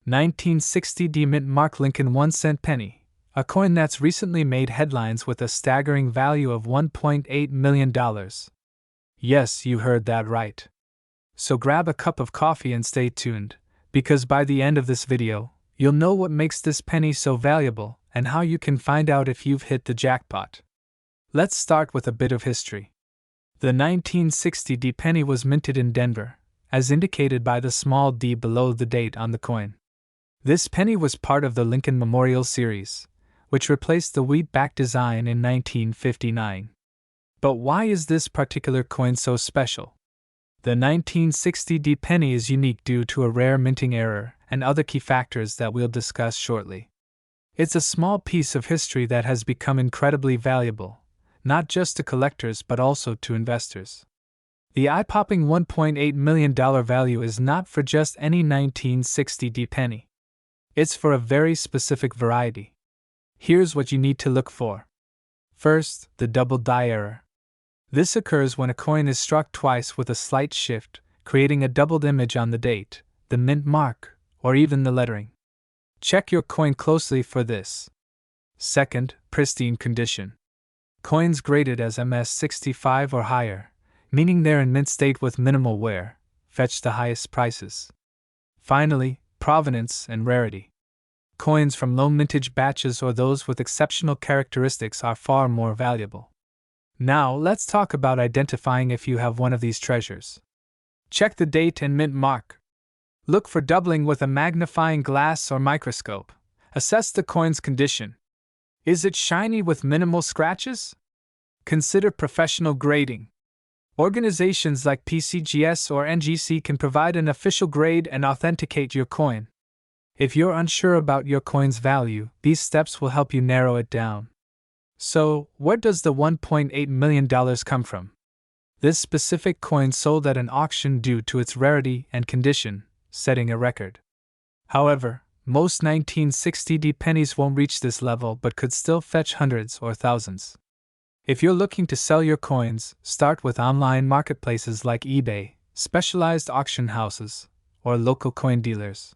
1960 D Mint Mark Lincoln 1-cent penny, a coin that's recently made headlines with a staggering value of $1.8 million. Yes, you heard that right. So grab a cup of coffee and stay tuned, because by the end of this video, you'll know what makes this penny so valuable and how you can find out if you've hit the jackpot. Let's start with a bit of history. The 1960 D penny was minted in Denver, as indicated by the small d below the date on the coin. This penny was part of the Lincoln Memorial series, which replaced the wheat-back design in 1959. But why is this particular coin so special? The 1960 D penny is unique due to a rare minting error and other key factors that we'll discuss shortly. It's a small piece of history that has become incredibly valuable, not just to collectors but also to investors. The eye-popping $1.8 million value is not for just any 1960 D penny. It's for a very specific variety. Here's what you need to look for. First, the double die error. This occurs when a coin is struck twice with a slight shift, creating a doubled image on the date, the mint mark, or even the lettering. Check your coin closely for this. Second, pristine condition. Coins graded as MS65 or higher, meaning they're in mint state with minimal wear, fetch the highest prices. Finally, provenance and rarity. Coins from low mintage batches or those with exceptional characteristics are far more valuable. Now, let's talk about identifying if you have one of these treasures. Check the date and mint mark. Look for doubling with a magnifying glass or microscope. Assess the coin's condition. Is it shiny with minimal scratches? Consider professional grading. Organizations like PCGS or NGC can provide an official grade and authenticate your coin. If you're unsure about your coin's value, these steps will help you narrow it down. So, where does the $1.8 million come from? This specific coin sold at an auction due to its rarity and condition, setting a record. However, most 1960 D pennies won't reach this level but could still fetch hundreds or thousands. If you're looking to sell your coins, start with online marketplaces like eBay, specialized auction houses, or local coin dealers.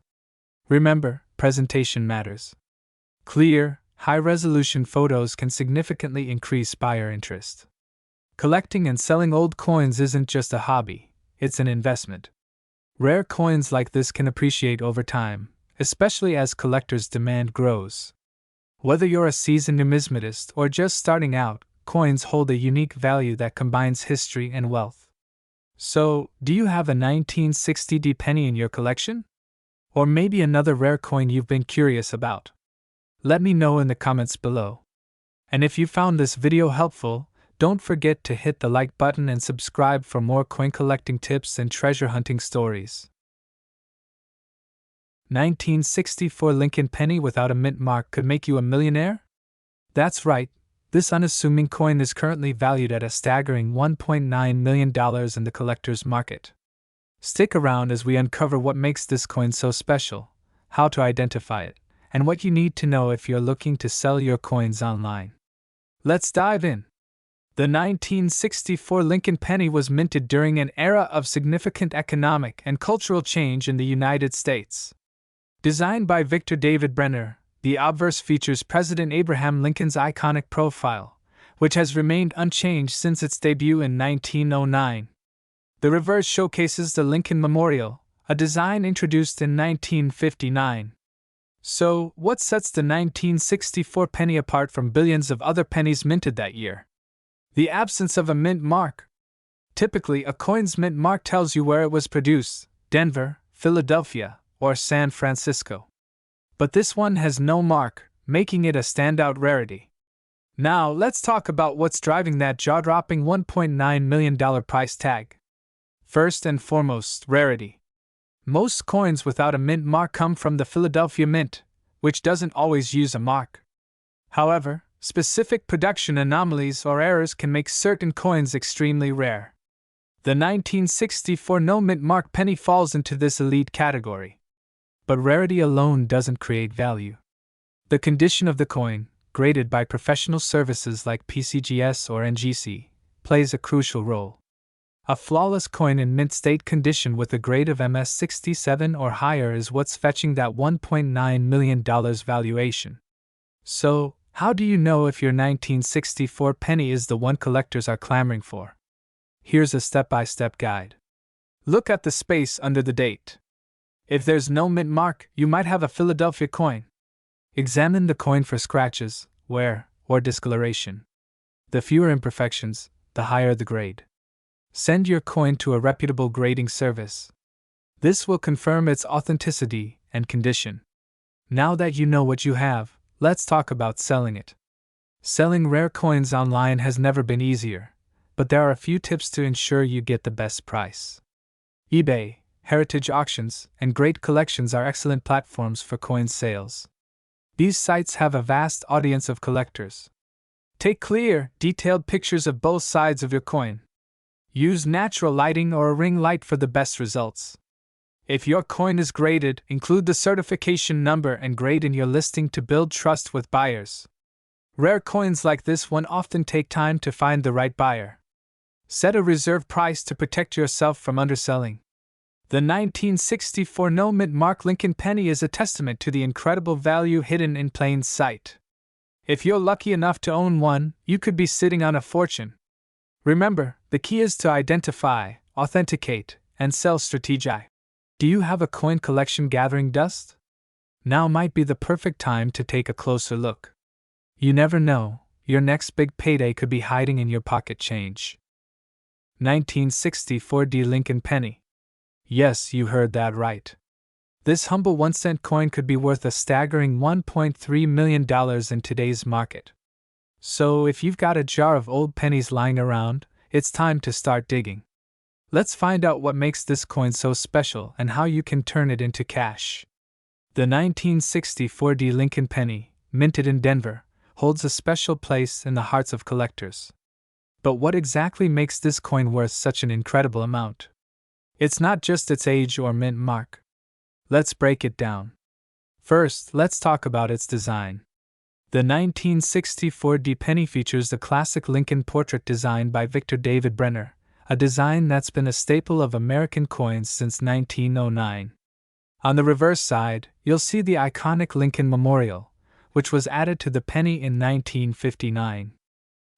Remember, presentation matters. Clear, high-resolution photos can significantly increase buyer interest. Collecting and selling old coins isn't just a hobby, it's an investment. Rare coins like this can appreciate over time, especially as collectors' demand grows. Whether you're a seasoned numismatist or just starting out, coins hold a unique value that combines history and wealth. So, do you have a 1960 D penny in your collection? Or maybe another rare coin you've been curious about? Let me know in the comments below. And if you found this video helpful, don't forget to hit the like button and subscribe for more coin collecting tips and treasure hunting stories. 1964 Lincoln penny without a mint mark could make you a millionaire? That's right, this unassuming coin is currently valued at a staggering $1.9 million in the collector's market. Stick around as we uncover what makes this coin so special, how to identify it, and what you need to know if you're looking to sell your coins online. Let's dive in. The 1964 Lincoln penny was minted during an era of significant economic and cultural change in the United States. Designed by Victor David Brenner, the obverse features President Abraham Lincoln's iconic profile, which has remained unchanged since its debut in 1909. The reverse showcases the Lincoln Memorial, a design introduced in 1959. So, what sets the 1964 penny apart from billions of other pennies minted that year? The absence of a mint mark. Typically, a coin's mint mark tells you where it was produced: Denver, Philadelphia, or San Francisco. But this one has no mark, making it a standout rarity. Now, let's talk about what's driving that jaw-dropping $1.9 million price tag. First and foremost, rarity. Most coins without a mint mark come from the Philadelphia Mint, which doesn't always use a mark. However, specific production anomalies or errors can make certain coins extremely rare. The 1964 no mint mark penny falls into this elite category. But rarity alone doesn't create value. The condition of the coin, graded by professional services like PCGS or NGC, plays a crucial role. A flawless coin in mint state condition with a grade of MS67 or higher is what's fetching that $1.9 million valuation. So, how do you know if your 1964 penny is the one collectors are clamoring for? Here's a step-by-step guide. Look at the space under the date. If there's no mint mark, you might have a Philadelphia coin. Examine the coin for scratches, wear, or discoloration. The fewer imperfections, the higher the grade. Send your coin to a reputable grading service. This will confirm its authenticity and condition. Now that you know what you have, let's talk about selling it. Selling rare coins online has never been easier, but there are a few tips to ensure you get the best price. eBay, Heritage Auctions, and Great Collections are excellent platforms for coin sales. These sites have a vast audience of collectors. Take clear, detailed pictures of both sides of your coin. Use natural lighting or a ring light for the best results. If your coin is graded, include the certification number and grade in your listing to build trust with buyers. Rare coins like this one often take time to find the right buyer. Set a reserve price to protect yourself from underselling. The 1964 no mint mark Lincoln penny is a testament to the incredible value hidden in plain sight. If you're lucky enough to own one, you could be sitting on a fortune. Remember, the key is to identify, authenticate, and sell strategically. Do you have a coin collection gathering dust? Now might be the perfect time to take a closer look. You never know, your next big payday could be hiding in your pocket change. 1964 D Lincoln penny. Yes, you heard that right. This humble 1-cent coin could be worth a staggering $1.3 million in today's market. So if you've got a jar of old pennies lying around, it's time to start digging. Let's find out what makes this coin so special and how you can turn it into cash. The 1964 D Lincoln penny, minted in Denver, holds a special place in the hearts of collectors. But what exactly makes this coin worth such an incredible amount? It's not just its age or mint mark. Let's break it down. First, let's talk about its design. The 1964 D penny features the classic Lincoln portrait design by Victor David Brenner, a design that's been a staple of American coins since 1909. On the reverse side, you'll see the iconic Lincoln Memorial, which was added to the penny in 1959.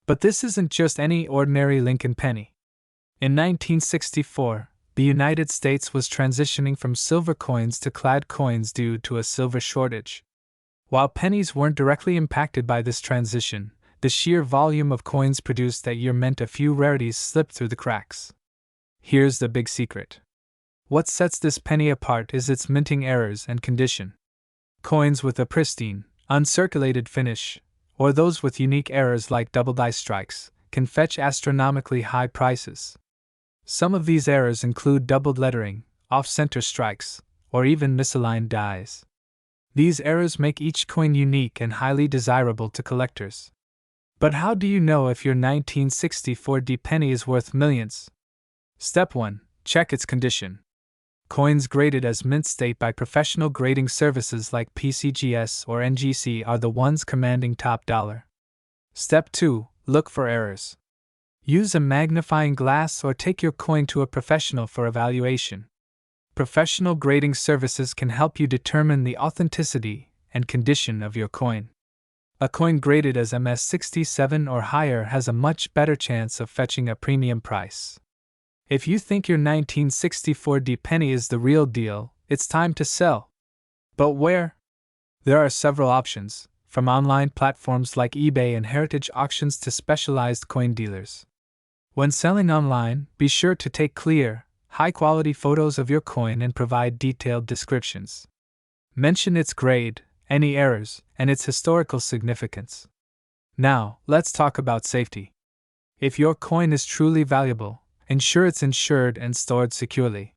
But this isn't just any ordinary Lincoln penny. In 1964, the United States was transitioning from silver coins to clad coins due to a silver shortage. While pennies weren't directly impacted by this transition, the sheer volume of coins produced that year meant a few rarities slipped through the cracks. Here's the big secret. What sets this penny apart is its minting errors and condition. Coins with a pristine, uncirculated finish, or those with unique errors like double die strikes, can fetch astronomically high prices. Some of these errors include doubled lettering, off-center strikes, or even misaligned dies. These errors make each coin unique and highly desirable to collectors. But how do you know if your 1964 D penny is worth millions? Step 1. Check its condition. Coins graded as mint state by professional grading services like PCGS or NGC are the ones commanding top dollar. Step 2. Look for errors. Use a magnifying glass or take your coin to a professional for evaluation. Professional grading services can help you determine the authenticity and condition of your coin. A coin graded as MS67 or higher has a much better chance of fetching a premium price. If you think your 1964 D penny is the real deal, it's time to sell. But where? There are several options, from online platforms like eBay and Heritage Auctions to specialized coin dealers. When selling online, be sure to take clear, high-quality photos of your coin and provide detailed descriptions. Mention its grade, any errors, and its historical significance. Now, let's talk about safety. If your coin is truly valuable, ensure it's insured and stored securely.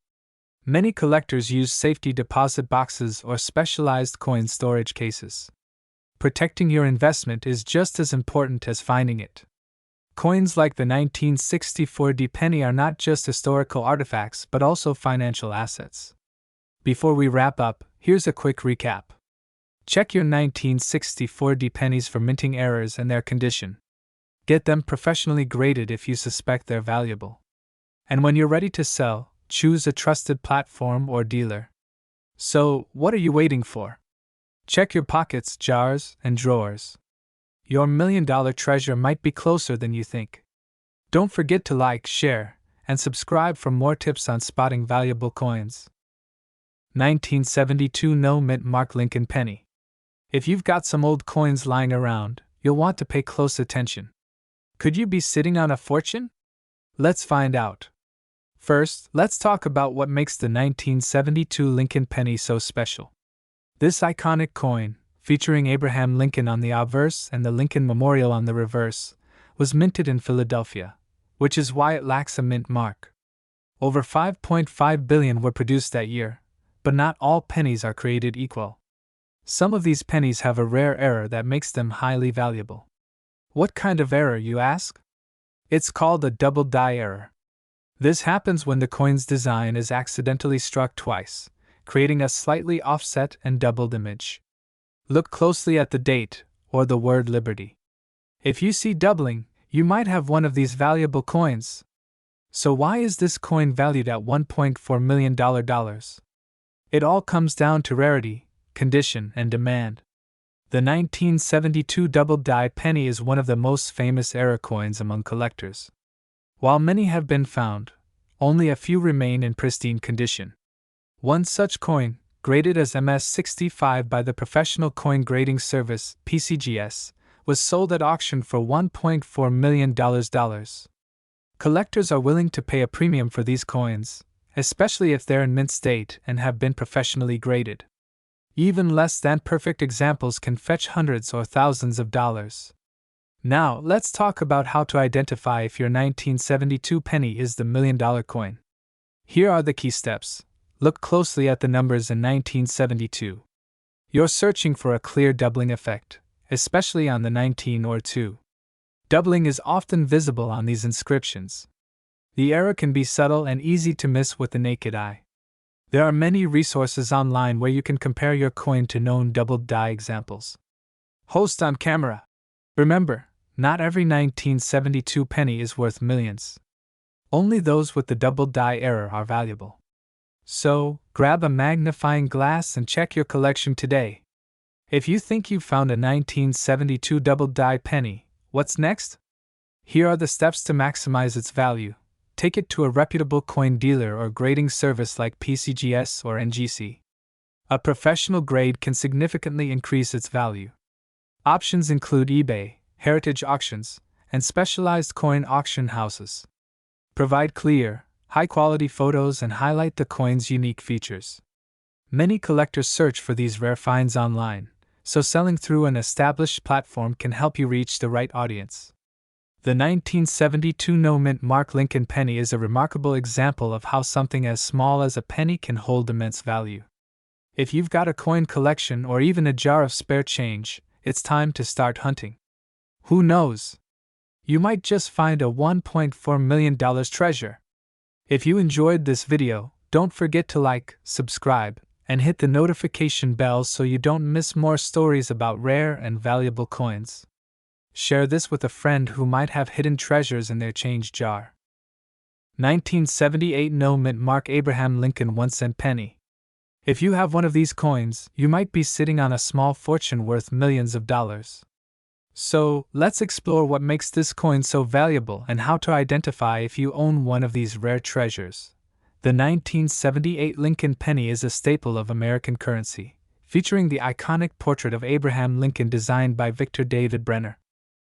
Many collectors use safety deposit boxes or specialized coin storage cases. Protecting your investment is just as important as finding it. Coins like the 1964 D penny are not just historical artifacts but also financial assets. Before we wrap up, here's a quick recap. Check your 1964 D pennies for minting errors and their condition. Get them professionally graded if you suspect they're valuable. And when you're ready to sell, choose a trusted platform or dealer. So, what are you waiting for? Check your pockets, jars, and drawers. Your $1 million treasure might be closer than you think. Don't forget to like, share, and subscribe for more tips on spotting valuable coins. 1972 No Mint Mark Lincoln Penny. If you've got some old coins lying around, you'll want to pay close attention. Could you be sitting on a fortune? Let's find out. First, let's talk about what makes the 1972 Lincoln penny so special. This iconic coin, featuring Abraham Lincoln on the obverse and the Lincoln Memorial on the reverse, was minted in Philadelphia, which is why it lacks a mint mark. Over 5.5 billion were produced that year, but not all pennies are created equal. Some of these pennies have a rare error that makes them highly valuable. What kind of error, you ask? It's called a double die error. This happens when the coin's design is accidentally struck twice, creating a slightly offset and doubled image. Look closely at the date, or the word Liberty. If you see doubling, you might have one of these valuable coins. So why is this coin valued at $1.4 million? It all comes down to rarity, condition, and demand. The 1972 double die penny is one of the most famous error coins among collectors. While many have been found, only a few remain in pristine condition. One such coin, graded as MS65 by the Professional Coin Grading Service (PCGS), was sold at auction for $1.4 million. Collectors are willing to pay a premium for these coins, especially if they're in mint state and have been professionally graded. Even less than perfect examples can fetch hundreds or thousands of dollars. Now, let's talk about how to identify if your 1972 penny is the $1 million coin. Here are the key steps. Look closely at the numbers in 1972. You're searching for a clear doubling effect, especially on the 19 or 2. Doubling is often visible on these inscriptions. The error can be subtle and easy to miss with the naked eye. There are many resources online where you can compare your coin to known double die examples. Host on camera. Remember, not every 1972 penny is worth millions. Only those with the double die error are valuable. So, grab a magnifying glass and check your collection today. If you think you've found a 1972 double die penny, what's next? Here are the steps to maximize its value. Take it to a reputable coin dealer or grading service like PCGS or NGC. A professional grade can significantly increase its value. Options include eBay, heritage auctions, and specialized coin auction houses. Provide clear, high-quality photos and highlight the coin's unique features. Many collectors search for these rare finds online, so selling through an established platform can help you reach the right audience. The 1972 No Mint Mark Lincoln penny is a remarkable example of how something as small as a penny can hold immense value. If you've got a coin collection or even a jar of spare change, it's time to start hunting. Who knows? You might just find a $1.4 million treasure. If you enjoyed this video, don't forget to like, subscribe, and hit the notification bell so you don't miss more stories about rare and valuable coins. Share this with a friend who might have hidden treasures in their change jar. 1978 No Mint Mark Abraham Lincoln 1-cent penny. If you have one of these coins, you might be sitting on a small fortune worth millions of dollars. So, let's explore what makes this coin so valuable and how to identify if you own one of these rare treasures. The 1978 Lincoln penny is a staple of American currency, featuring the iconic portrait of Abraham Lincoln designed by Victor David Brenner.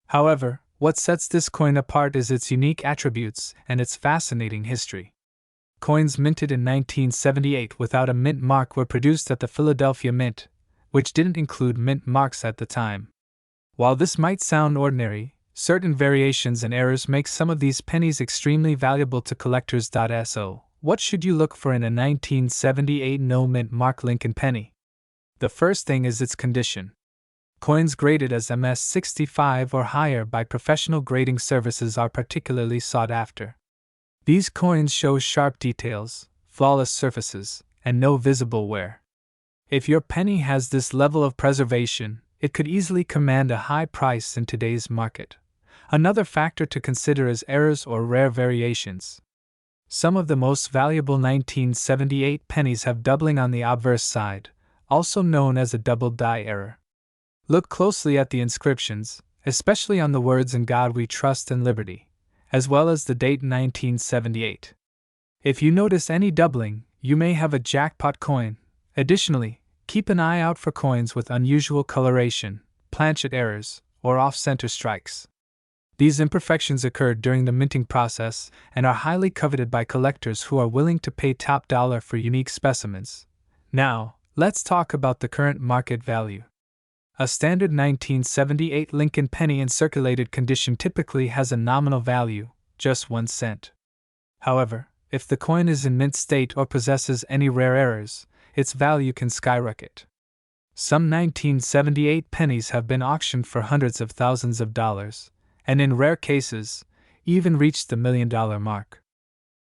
However, what sets this coin apart is its unique attributes and its fascinating history. Coins minted in 1978 without a mint mark were produced at the Philadelphia Mint, which didn't include mint marks at the time. While this might sound ordinary, certain variations and errors make some of these pennies extremely valuable to collectors. So, what should you look for in a 1978 No Mint Mark Lincoln penny? The first thing is its condition. Coins graded as MS65 or higher by professional grading services are particularly sought after. These coins show sharp details, flawless surfaces, and no visible wear. If your penny has this level of preservation, it could easily command a high price in today's market. Another factor to consider is errors or rare variations. Some of the most valuable 1978 pennies have doubling on the obverse side, also known as a double die error. Look closely at the inscriptions, especially on the words "In God We Trust" and "Liberty," as well as the date 1978. If you notice any doubling, you may have a jackpot coin. Additionally, keep an eye out for coins with unusual coloration, planchet errors, or off-center strikes. These imperfections occurred during the minting process and are highly coveted by collectors who are willing to pay top dollar for unique specimens. Now, let's talk about the current market value. A standard 1978 Lincoln penny in circulated condition typically has a nominal value, just 1 cent. However, if the coin is in mint state or possesses any rare errors, its value can skyrocket. Some 1978 pennies have been auctioned for hundreds of thousands of dollars, and in rare cases, even reached the $1 million mark.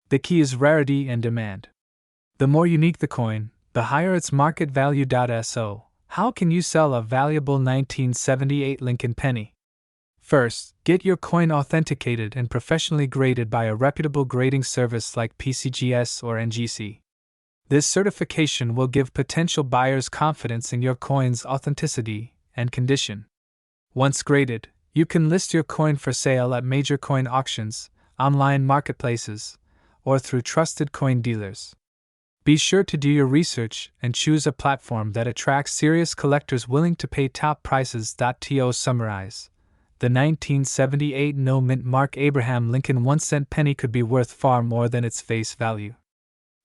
The key is rarity and demand. The more unique the coin, the higher its market value. So, how can you sell a valuable 1978 Lincoln penny? First, get your coin authenticated and professionally graded by a reputable grading service like PCGS or NGC. This certification will give potential buyers confidence in your coin's authenticity and condition. Once graded, you can list your coin for sale at major coin auctions, online marketplaces, or through trusted coin dealers. Be sure to do your research and choose a platform that attracts serious collectors willing to pay top prices. To summarize, the 1978 no-mint mark Abraham Lincoln 1-cent penny could be worth far more than its face value.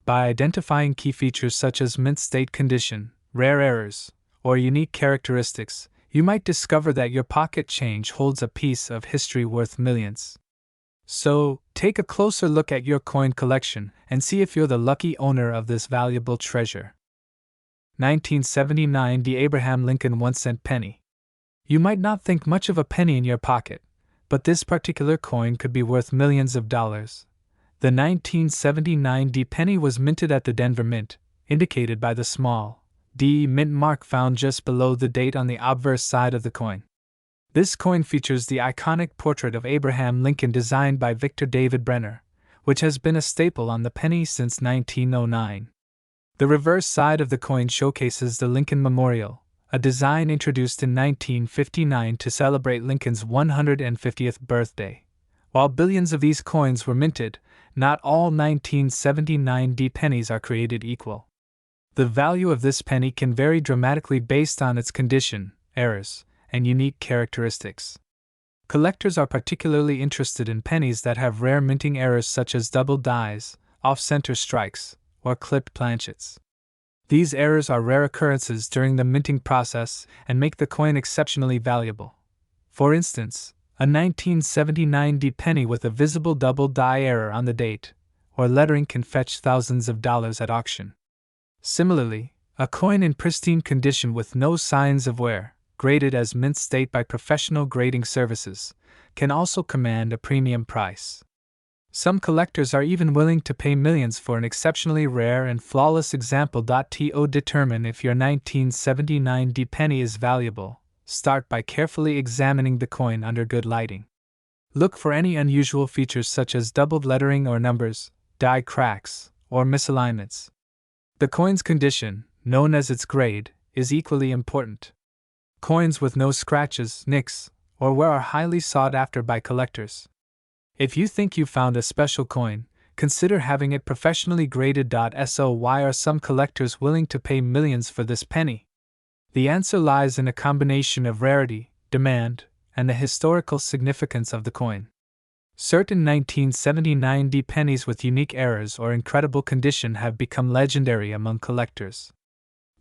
By identifying key features such as mint state condition, rare errors, or unique characteristics, you might discover that your pocket change holds a piece of history worth millions. So, take a closer look at your coin collection and see if you're the lucky owner of this valuable treasure. 1979 The Abraham Lincoln 1-cent penny. You might not think much of a penny in your pocket, but this particular coin could be worth millions of dollars. The 1979 D penny was minted at the Denver Mint, indicated by the small D mint mark found just below the date on the obverse side of the coin. This coin features the iconic portrait of Abraham Lincoln designed by Victor David Brenner, which has been a staple on the penny since 1909. The reverse side of the coin showcases the Lincoln Memorial, a design introduced in 1959 to celebrate Lincoln's 150th birthday. While billions of these coins were minted, not all 1979 D pennies are created equal. The value of this penny can vary dramatically based on its condition, errors, and unique characteristics. Collectors are particularly interested in pennies that have rare minting errors such as double dies, off-center strikes, or clipped planchets. These errors are rare occurrences during the minting process and make the coin exceptionally valuable. For instance, a 1979 D penny with a visible double die error on the date or lettering can fetch thousands of dollars at auction. Similarly, a coin in pristine condition with no signs of wear, graded as mint state by professional grading services, can also command a premium price. Some collectors are even willing to pay millions for an exceptionally rare and flawless example. To determine if your 1979 D penny is valuable, start by carefully examining the coin under good lighting. Look for any unusual features such as doubled lettering or numbers, die cracks, or misalignments. The coin's condition, known as its grade, is equally important. Coins with no scratches, nicks, or wear are highly sought after by collectors. If you think you found a special coin, consider having it professionally graded. So why are some collectors willing to pay millions for this penny? The answer lies in a combination of rarity, demand, and the historical significance of the coin. Certain 1979 D pennies with unique errors or incredible condition have become legendary among collectors.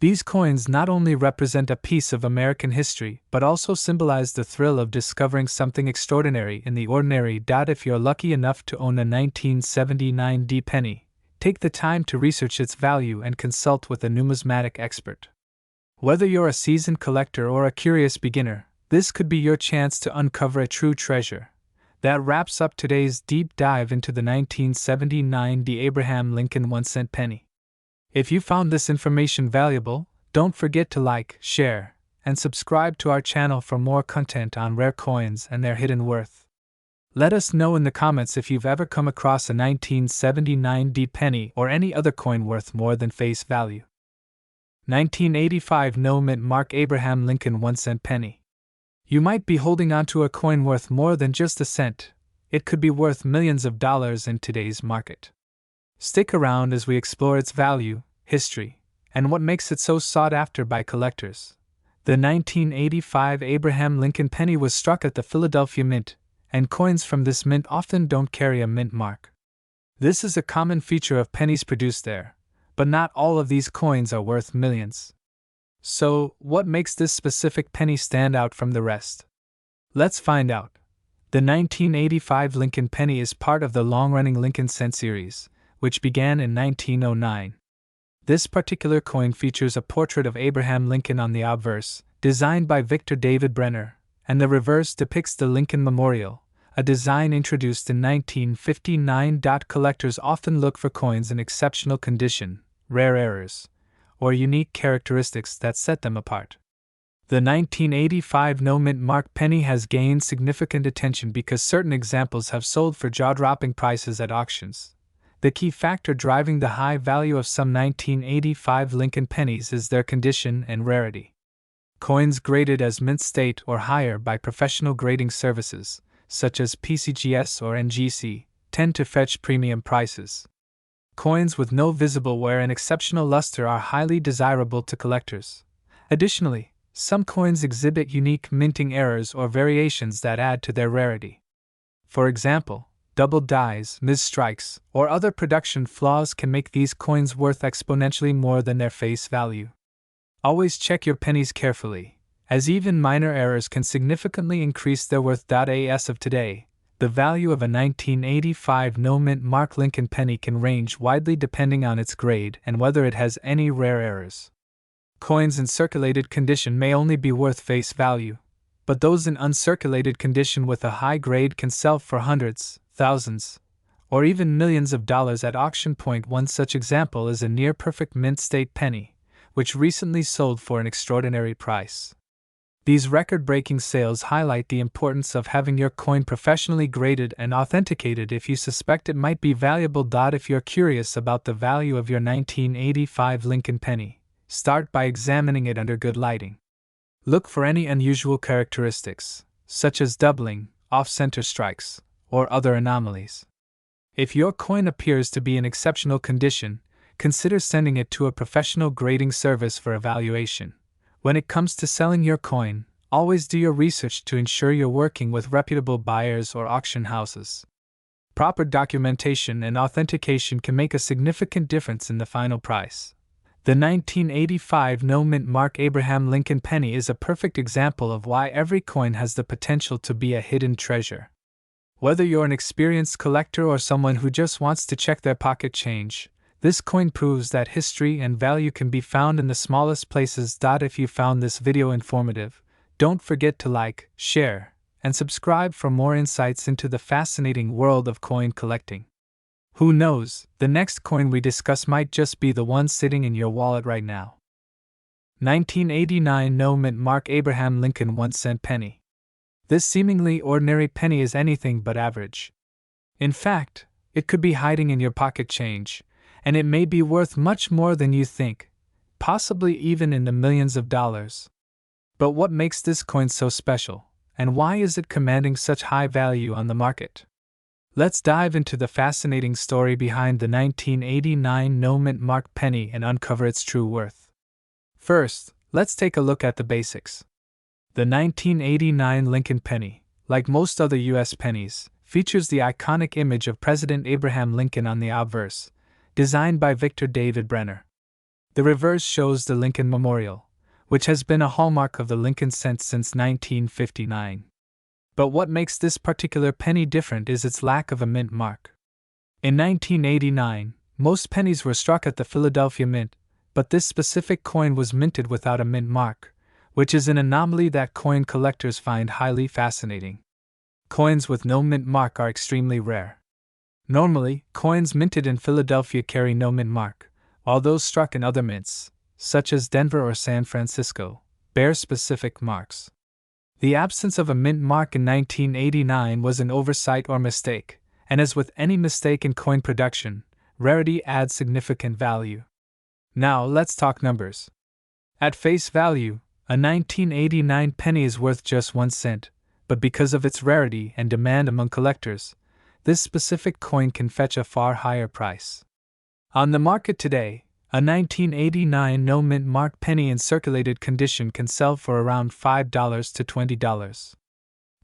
These coins not only represent a piece of American history but also symbolize the thrill of discovering something extraordinary in the ordinary. If you're lucky enough to own a 1979 D penny, take the time to research its value and consult with a numismatic expert. Whether you're a seasoned collector or a curious beginner, this could be your chance to uncover a true treasure. That wraps up today's deep dive into the 1979 D Abraham Lincoln 1-cent penny. If you found this information valuable, don't forget to like, share, and subscribe to our channel for more content on rare coins and their hidden worth. Let us know in the comments if you've ever come across a 1979 D penny or any other coin worth more than face value. 1985 No Mint Mark Abraham Lincoln 1-cent penny. You might be holding onto a coin worth more than just a cent. It could be worth millions of dollars in today's market. Stick around as we explore its value, history, and what makes it so sought after by collectors. The 1985 Abraham Lincoln penny was struck at the Philadelphia Mint, and coins from this mint often don't carry a mint mark. This is a common feature of pennies produced there, but not all of these coins are worth millions. So, what makes this specific penny stand out from the rest? Let's find out. The 1985 Lincoln penny is part of the long-running Lincoln cent series, which began in 1909. This particular coin features a portrait of Abraham Lincoln on the obverse, designed by Victor David Brenner, and the reverse depicts the Lincoln Memorial, a design introduced in 1959. Collectors often look for coins in exceptional condition, rare errors, or unique characteristics that set them apart. The 1985 No Mint Mark penny has gained significant attention because certain examples have sold for jaw-dropping prices at auctions. The key factor driving the high value of some 1985 Lincoln pennies is their condition and rarity. Coins graded as mint state or higher by professional grading services, such as PCGS or NGC, tend to fetch premium prices. Coins with no visible wear and exceptional luster are highly desirable to collectors. Additionally, some coins exhibit unique minting errors or variations that add to their rarity. For example, double dies, misstrikes, or other production flaws can make these coins worth exponentially more than their face value. Always check your pennies carefully, as even minor errors can significantly increase their worth. As of today, the value of a 1985 No Mint Mark Lincoln penny can range widely depending on its grade and whether it has any rare errors. Coins in circulated condition may only be worth face value, but those in uncirculated condition with a high grade can sell for hundreds, thousands, or even millions of dollars at auction. One such example is a near-perfect mint state penny, which recently sold for an extraordinary price. These record-breaking sales highlight the importance of having your coin professionally graded and authenticated if you suspect it might be valuable. If you're curious about the value of your 1985 Lincoln penny, start by examining it under good lighting. Look for any unusual characteristics, such as doubling, off-center strikes, or other anomalies. If your coin appears to be in exceptional condition, consider sending it to a professional grading service for evaluation. When it comes to selling your coin, always do your research to ensure you're working with reputable buyers or auction houses. Proper documentation and authentication can make a significant difference in the final price. The 1985 No Mint Mark Abraham Lincoln penny is a perfect example of why every coin has the potential to be a hidden treasure. Whether you're an experienced collector or someone who just wants to check their pocket change, this coin proves that history and value can be found in the smallest places. If you found this video informative, don't forget to like, share, and subscribe for more insights into the fascinating world of coin collecting. Who knows, the next coin we discuss might just be the one sitting in your wallet right now. 1989 No Mint Mark Abraham Lincoln 1-cent penny. This seemingly ordinary penny is anything but average. In fact, it could be hiding in your pocket change, and it may be worth much more than you think, possibly even in the millions of dollars. But what makes this coin so special, and why is it commanding such high value on the market? Let's dive into the fascinating story behind the 1989 No Mint Mark penny and uncover its true worth. First, let's take a look at the basics. The 1989 Lincoln penny, like most other U.S. pennies, features the iconic image of President Abraham Lincoln on the obverse, designed by Victor David Brenner. The reverse shows the Lincoln Memorial, which has been a hallmark of the Lincoln cent since 1959. But what makes this particular penny different is its lack of a mint mark. In 1989, most pennies were struck at the Philadelphia Mint, but this specific coin was minted without a mint mark, which is an anomaly that coin collectors find highly fascinating. Coins with no mint mark are extremely rare. Normally, coins minted in Philadelphia carry no mint mark, while those struck in other mints, such as Denver or San Francisco, bear specific marks. The absence of a mint mark in 1989 was an oversight or mistake, and as with any mistake in coin production, rarity adds significant value. Now let's talk numbers. At face value, a 1989 penny is worth just 1 cent, but because of its rarity and demand among collectors, this specific coin can fetch a far higher price. On the market today, a 1989 no mint mark penny in circulated condition can sell for around $5 to $20.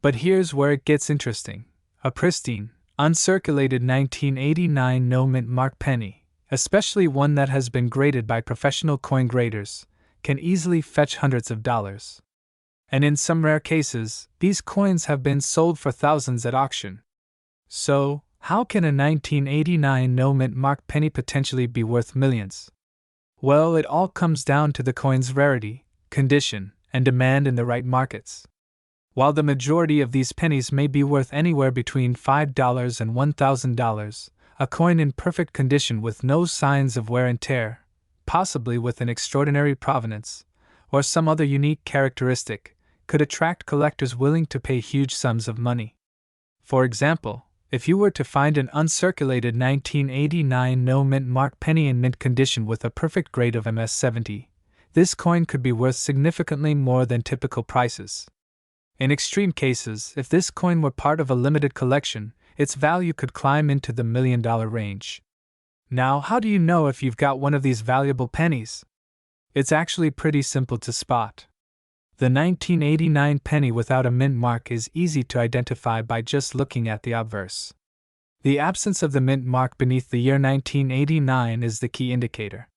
But here's where it gets interesting. A pristine, uncirculated 1989 no mint mark penny, especially one that has been graded by professional coin graders, can easily fetch hundreds of dollars. And in some rare cases, these coins have been sold for thousands at auction. So, how can a 1989 no mint mark penny potentially be worth millions? Well, it all comes down to the coin's rarity, condition, and demand in the right markets. While the majority of these pennies may be worth anywhere between $5 and $1,000, a coin in perfect condition with no signs of wear and tear, possibly with an extraordinary provenance, or some other unique characteristic, could attract collectors willing to pay huge sums of money. For example, if you were to find an uncirculated 1989 no mint mark penny in mint condition with a perfect grade of MS70, this coin could be worth significantly more than typical prices. In extreme cases, if this coin were part of a limited collection, its value could climb into the $1 million range. Now, how do you know if you've got one of these valuable pennies? It's actually pretty simple to spot. The 1989 penny without a mint mark is easy to identify by just looking at the obverse. The absence of the mint mark beneath the year 1989 is the key indicator.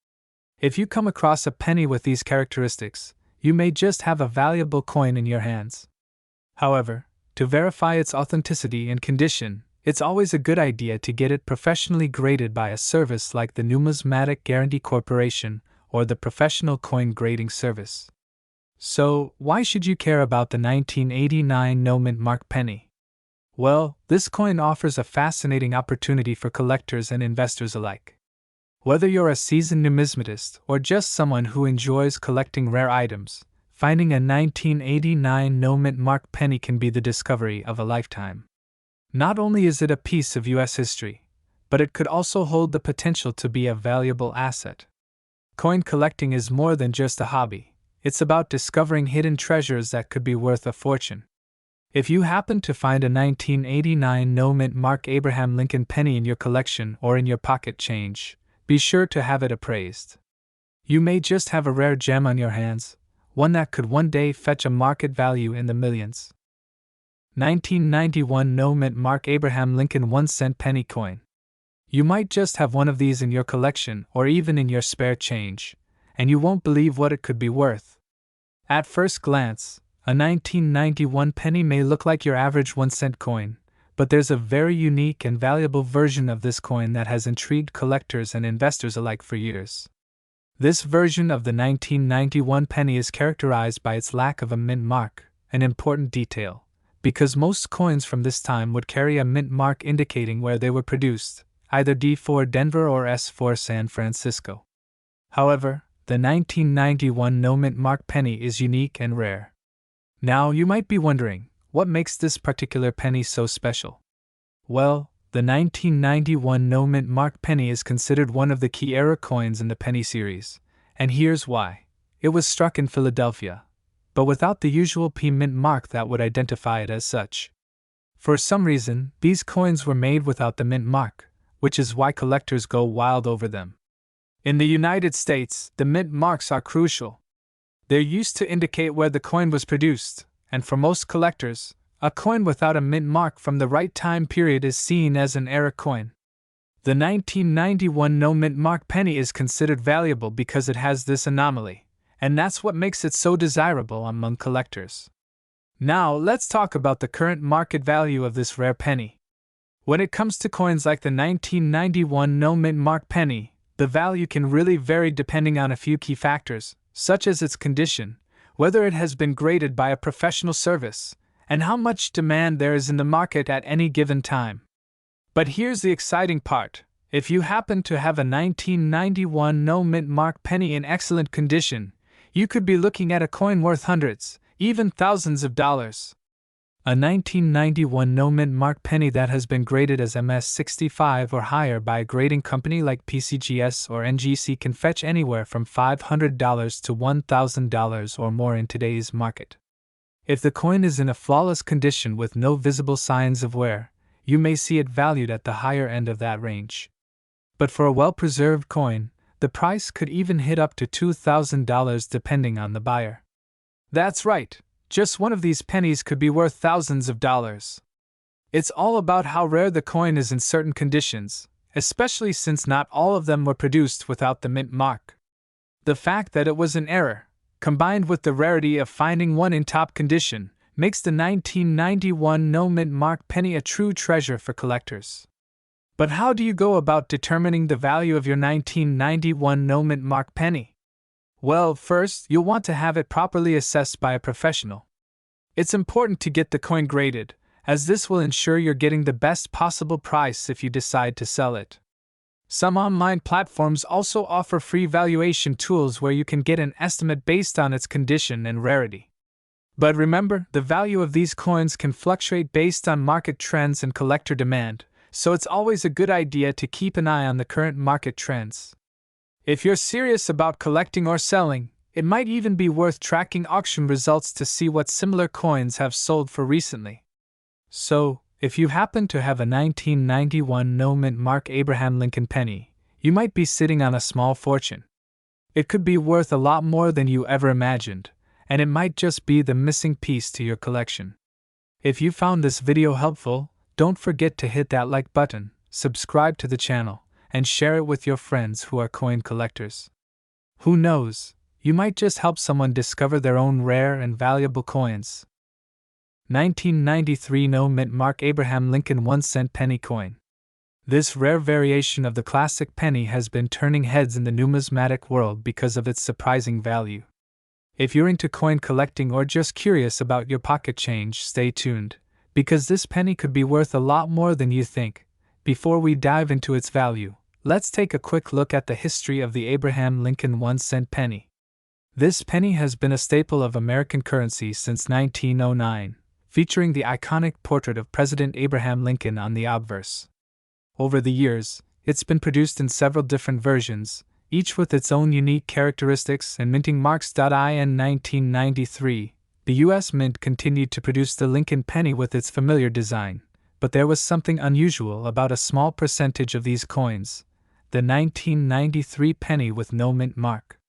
If you come across a penny with these characteristics, you may just have a valuable coin in your hands. However, to verify its authenticity and condition, it's always a good idea to get it professionally graded by a service like the Numismatic Guarantee Corporation or the Professional Coin Grading Service. So, why should you care about the 1989 no mint mark penny? Well, this coin offers a fascinating opportunity for collectors and investors alike. Whether you're a seasoned numismatist or just someone who enjoys collecting rare items, finding a 1989 no mint mark penny can be the discovery of a lifetime. Not only is it a piece of U.S. history, but it could also hold the potential to be a valuable asset. Coin collecting is more than just a hobby. It's about discovering hidden treasures that could be worth a fortune. If you happen to find a 1989 no mint mark Abraham Lincoln penny in your collection or in your pocket change, be sure to have it appraised. You may just have a rare gem on your hands, one that could one day fetch a market value in the millions. 1991 no mint mark Abraham Lincoln 1-cent penny coin. You might just have one of these in your collection or even in your spare change, and you won't believe what it could be worth. At first glance, a 1991 penny may look like your average 1-cent coin, but there's a very unique and valuable version of this coin that has intrigued collectors and investors alike for years. This version of the 1991 penny is characterized by its lack of a mint mark, an important detail, because most coins from this time would carry a mint mark indicating where they were produced, either D4 Denver or S4 San Francisco. However, the 1991 no mint mark penny is unique and rare. Now you might be wondering, what makes this particular penny so special? Well, the 1991 no mint mark penny is considered one of the key era coins in the penny series, and here's why. It was struck in Philadelphia, but without the usual P mint mark that would identify it as such. For some reason, these coins were made without the mint mark, which is why collectors go wild over them. In the United States, the mint marks are crucial. They're used to indicate where the coin was produced, and for most collectors, a coin without a mint mark from the right time period is seen as an error coin. The 1991 no mint mark penny is considered valuable because it has this anomaly, and that's what makes it so desirable among collectors. Now, let's talk about the current market value of this rare penny. When it comes to coins like the 1991 no mint mark penny, the value can really vary depending on a few key factors, such as its condition, whether it has been graded by a professional service, and how much demand there is in the market at any given time. But here's the exciting part. If you happen to have a 1991 no mint mark penny in excellent condition, you could be looking at a coin worth hundreds, even thousands of dollars. A 1991 no-mint mark penny that has been graded as MS65 or higher by a grading company like PCGS or NGC can fetch anywhere from $500 to $1,000 or more in today's market. If the coin is in a flawless condition with no visible signs of wear, you may see it valued at the higher end of that range. But for a well-preserved coin, the price could even hit up to $2,000 depending on the buyer. That's right. Just one of these pennies could be worth thousands of dollars. It's all about how rare the coin is in certain conditions, especially since not all of them were produced without the mint mark. The fact that it was an error, combined with the rarity of finding one in top condition, makes the 1991 no mint mark penny a true treasure for collectors. But how do you go about determining the value of your 1991 no mint mark penny? Well, first, you'll want to have it properly assessed by a professional. It's important to get the coin graded, as this will ensure you're getting the best possible price if you decide to sell it. Some online platforms also offer free valuation tools where you can get an estimate based on its condition and rarity. But remember, the value of these coins can fluctuate based on market trends and collector demand, so it's always a good idea to keep an eye on the current market trends. If you're serious about collecting or selling, it might even be worth tracking auction results to see what similar coins have sold for recently. So, if you happen to have a 1991 no mint mark Abraham Lincoln penny, you might be sitting on a small fortune. It could be worth a lot more than you ever imagined, and it might just be the missing piece to your collection. If you found this video helpful, don't forget to hit that like button, subscribe to the channel, and share it with your friends who are coin collectors. Who knows, you might just help someone discover their own rare and valuable coins. 1993 no mint mark Abraham Lincoln 1-cent penny coin. This rare variation of the classic penny has been turning heads in the numismatic world because of its surprising value. If you're into coin collecting or just curious about your pocket change, stay tuned, because this penny could be worth a lot more than you think. Before we dive into its value, let's take a quick look at the history of the Abraham Lincoln 1-cent penny. This penny has been a staple of American currency since 1909, featuring the iconic portrait of President Abraham Lincoln on the obverse. Over the years, it's been produced in several different versions, each with its own unique characteristics and minting marks. In 1993, the U.S. Mint continued to produce the Lincoln penny with its familiar design, but there was something unusual about a small percentage of these coins, the 1993 penny with no mint mark.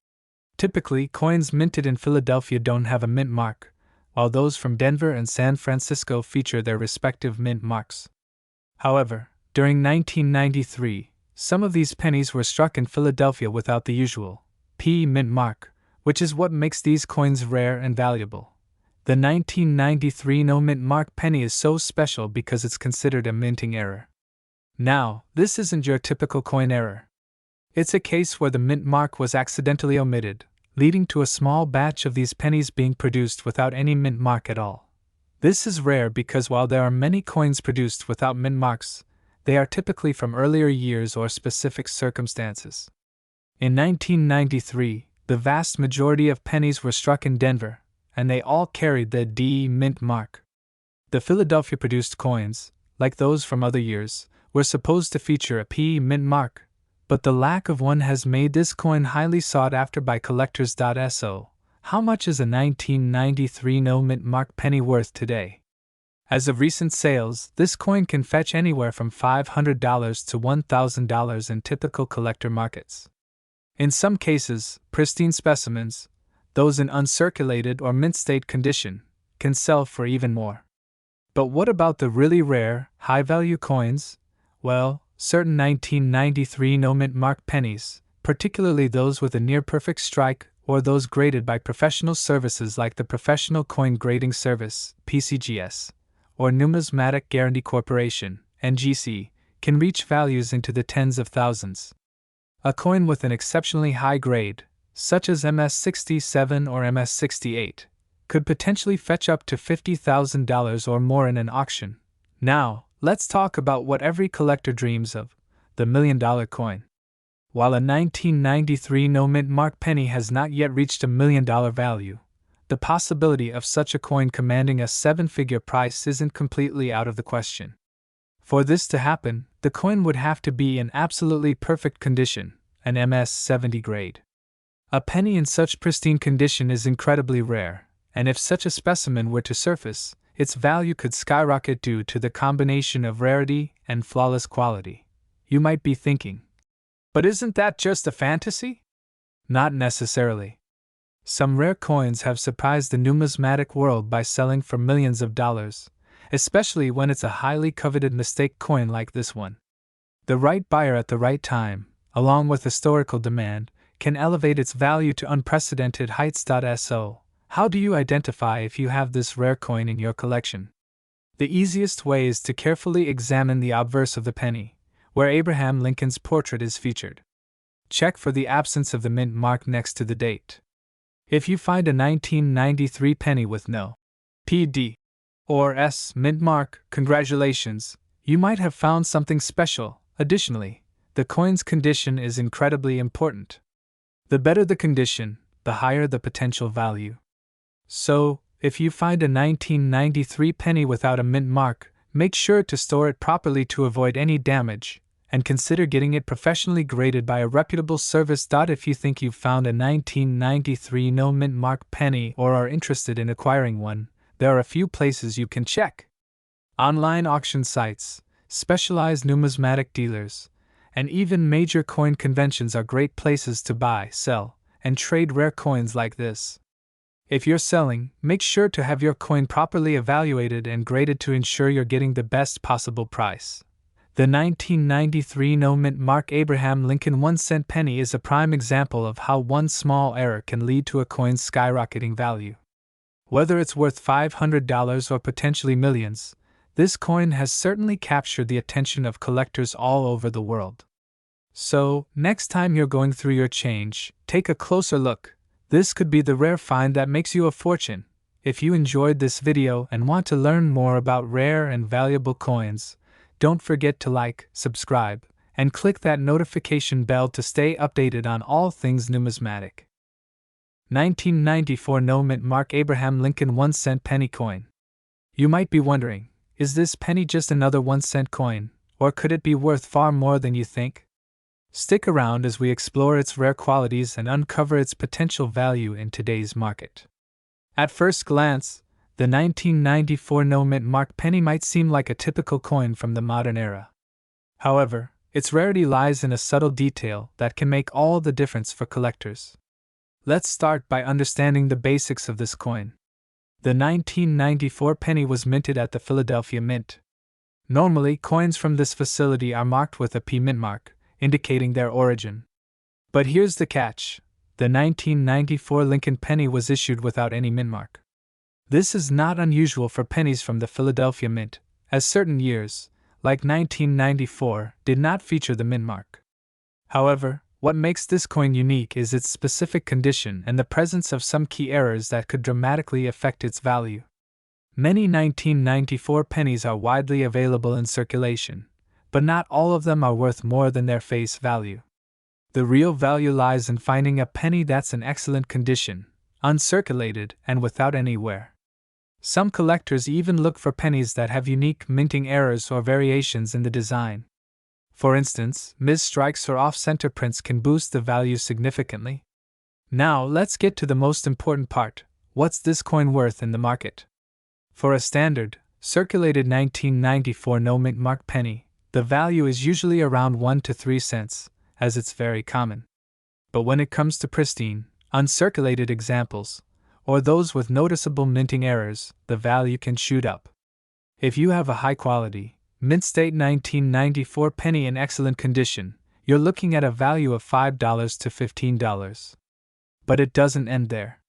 Typically, coins minted in Philadelphia don't have a mint mark, while those from Denver and San Francisco feature their respective mint marks. However, during 1993, some of these pennies were struck in Philadelphia without the usual P mint mark, which is what makes these coins rare and valuable. The 1993 no mint mark penny is so special because it's considered a minting error. Now, this isn't your typical coin error. It's a case where the mint mark was accidentally omitted, leading to a small batch of these pennies being produced without any mint mark at all. This is rare because while there are many coins produced without mint marks, they are typically from earlier years or specific circumstances. In 1993, the vast majority of pennies were struck in Denver, and they all carried the D mint mark. The Philadelphia-produced coins, like those from other years, were supposed to feature a P mint mark, but the lack of one has made this coin highly sought after by collectors. So, how much is a 1993 no mint mark penny worth today? As of recent sales, this coin can fetch anywhere from $500 to $1,000 in typical collector markets. In some cases, pristine specimens, those in uncirculated or mint state condition, can sell for even more. But what about the really rare, high-value coins? Well, certain 1993 no mint mark pennies, particularly those with a near-perfect strike or those graded by professional services like the Professional Coin Grading Service, PCGS, or Numismatic Guarantee Corporation, NGC, can reach values into the tens of thousands. A coin with an exceptionally high grade, such as MS67 or MS68, could potentially fetch up to $50,000 or more in an auction. Now, let's talk about what every collector dreams of, the $1 million coin. While a 1993 no mint mark penny has not yet reached $1 million value, the possibility of such a coin commanding a seven-figure price isn't completely out of the question. For this to happen, the coin would have to be in absolutely perfect condition, an MS-70 grade. A penny in such pristine condition is incredibly rare, and if such a specimen were to surface, its value could skyrocket due to the combination of rarity and flawless quality. You might be thinking, but isn't that just a fantasy? Not necessarily. Some rare coins have surprised the numismatic world by selling for millions of dollars, especially when it's a highly coveted mistake coin like this one. The right buyer at the right time, along with historical demand, can elevate its value to unprecedented heights. So, how do you identify if you have this rare coin in your collection? The easiest way is to carefully examine the obverse of the penny, where Abraham Lincoln's portrait is featured. Check for the absence of the mint mark next to the date. If you find a 1993 penny with no PD or S mint mark, congratulations, you might have found something special. Additionally, the coin's condition is incredibly important. The better the condition, the higher the potential value. So, if you find a 1993 penny without a mint mark, make sure to store it properly to avoid any damage, and consider getting it professionally graded by a reputable service. If you think you've found a 1993 no mint mark penny or are interested in acquiring one, there are a few places you can check. Online auction sites, specialized numismatic dealers, and even major coin conventions are great places to buy, sell, and trade rare coins like this. If you're selling, make sure to have your coin properly evaluated and graded to ensure you're getting the best possible price. The 1993 no mint mark Abraham Lincoln 1-cent penny is a prime example of how one small error can lead to a coin's skyrocketing value. Whether it's worth $500 or potentially millions, this coin has certainly captured the attention of collectors all over the world. So, next time you're going through your change, take a closer look. This could be the rare find that makes you a fortune. If you enjoyed this video and want to learn more about rare and valuable coins, don't forget to like, subscribe, and click that notification bell to stay updated on all things numismatic. 1994 no mint mark Abraham Lincoln 1-cent penny coin. You might be wondering, is this penny just another 1-cent coin, or could it be worth far more than you think? Stick around as we explore its rare qualities and uncover its potential value in today's market. At first glance, the 1994 no mint mark penny might seem like a typical coin from the modern era. However, its rarity lies in a subtle detail that can make all the difference for collectors. Let's start by understanding the basics of this coin. The 1994 penny was minted at the Philadelphia Mint. Normally, coins from this facility are marked with a P mint mark, indicating their origin. But here's the catch: the 1994 Lincoln penny was issued without any mint mark. This is not unusual for pennies from the Philadelphia Mint, as certain years, like 1994, did not feature the mint mark. However, what makes this coin unique is its specific condition and the presence of some key errors that could dramatically affect its value. Many 1994 pennies are widely available in circulation, but not all of them are worth more than their face value. The real value lies in finding a penny that's in excellent condition, uncirculated, and without any wear. Some collectors even look for pennies that have unique minting errors or variations in the design. For instance, misstrikes or off-center prints can boost the value significantly. Now let's get to the most important part: what's this coin worth in the market? For a standard, circulated 1994 no mint mark penny, the value is usually around 1 to 3 cents, as it's very common. But when it comes to pristine, uncirculated examples, or those with noticeable minting errors, the value can shoot up. If you have a high-quality, mint-state 1994 penny in excellent condition, you're looking at a value of $5 to $15. But it doesn't end there.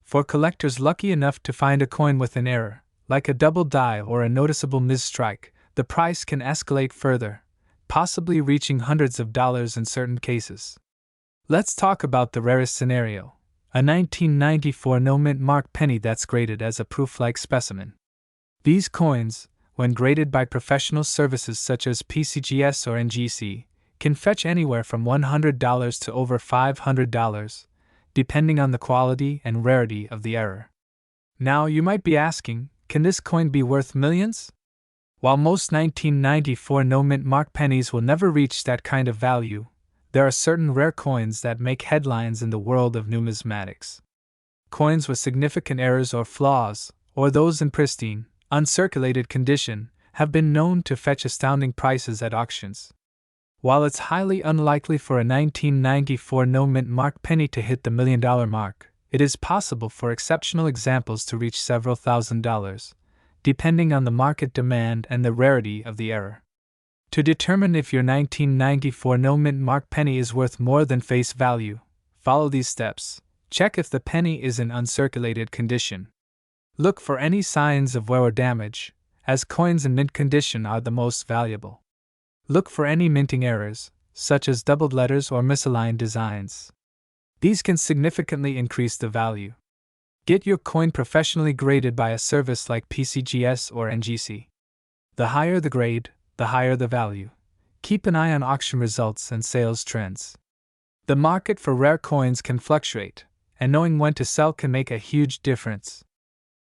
For collectors lucky enough to find a coin with an error, like a double die or a noticeable misstrike, the price can escalate further, possibly reaching hundreds of dollars in certain cases. Let's talk about the rarest scenario: a 1994 no mint mark penny that's graded as a proof-like specimen. These coins, when graded by professional services such as PCGS or NGC, can fetch anywhere from $100 to over $500, depending on the quality and rarity of the error. Now you might be asking, can this coin be worth millions? While most 1994 no-mint mark pennies will never reach that kind of value, there are certain rare coins that make headlines in the world of numismatics. Coins with significant errors or flaws, or those in pristine, uncirculated condition, have been known to fetch astounding prices at auctions. While it's highly unlikely for a 1994 no-mint mark penny to hit the $1 million mark, it is possible for exceptional examples to reach several $1,000s, depending on the market demand and the rarity of the error. To determine if your 1994 no-mint mark penny is worth more than face value, follow these steps. Check if the penny is in uncirculated condition. Look for any signs of wear or damage, as coins in mint condition are the most valuable. Look for any minting errors, such as doubled letters or misaligned designs. These can significantly increase the value. Get your coin professionally graded by a service like PCGS or NGC. The higher the grade, the higher the value. Keep an eye on auction results and sales trends. The market for rare coins can fluctuate, and knowing when to sell can make a huge difference.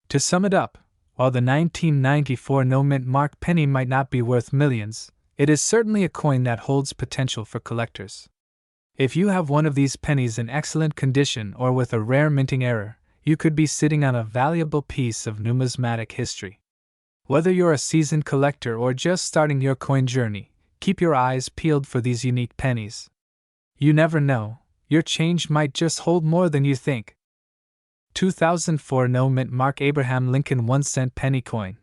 To sum it up, while the 1994 no-mint mark penny might not be worth millions, it is certainly a coin that holds potential for collectors. If you have one of these pennies in excellent condition or with a rare minting error, you could be sitting on a valuable piece of numismatic history. Whether you're a seasoned collector or just starting your coin journey, keep your eyes peeled for these unique pennies. You never know, your change might just hold more than you think. 2004 no-mint mark Abraham Lincoln 1-cent penny coin.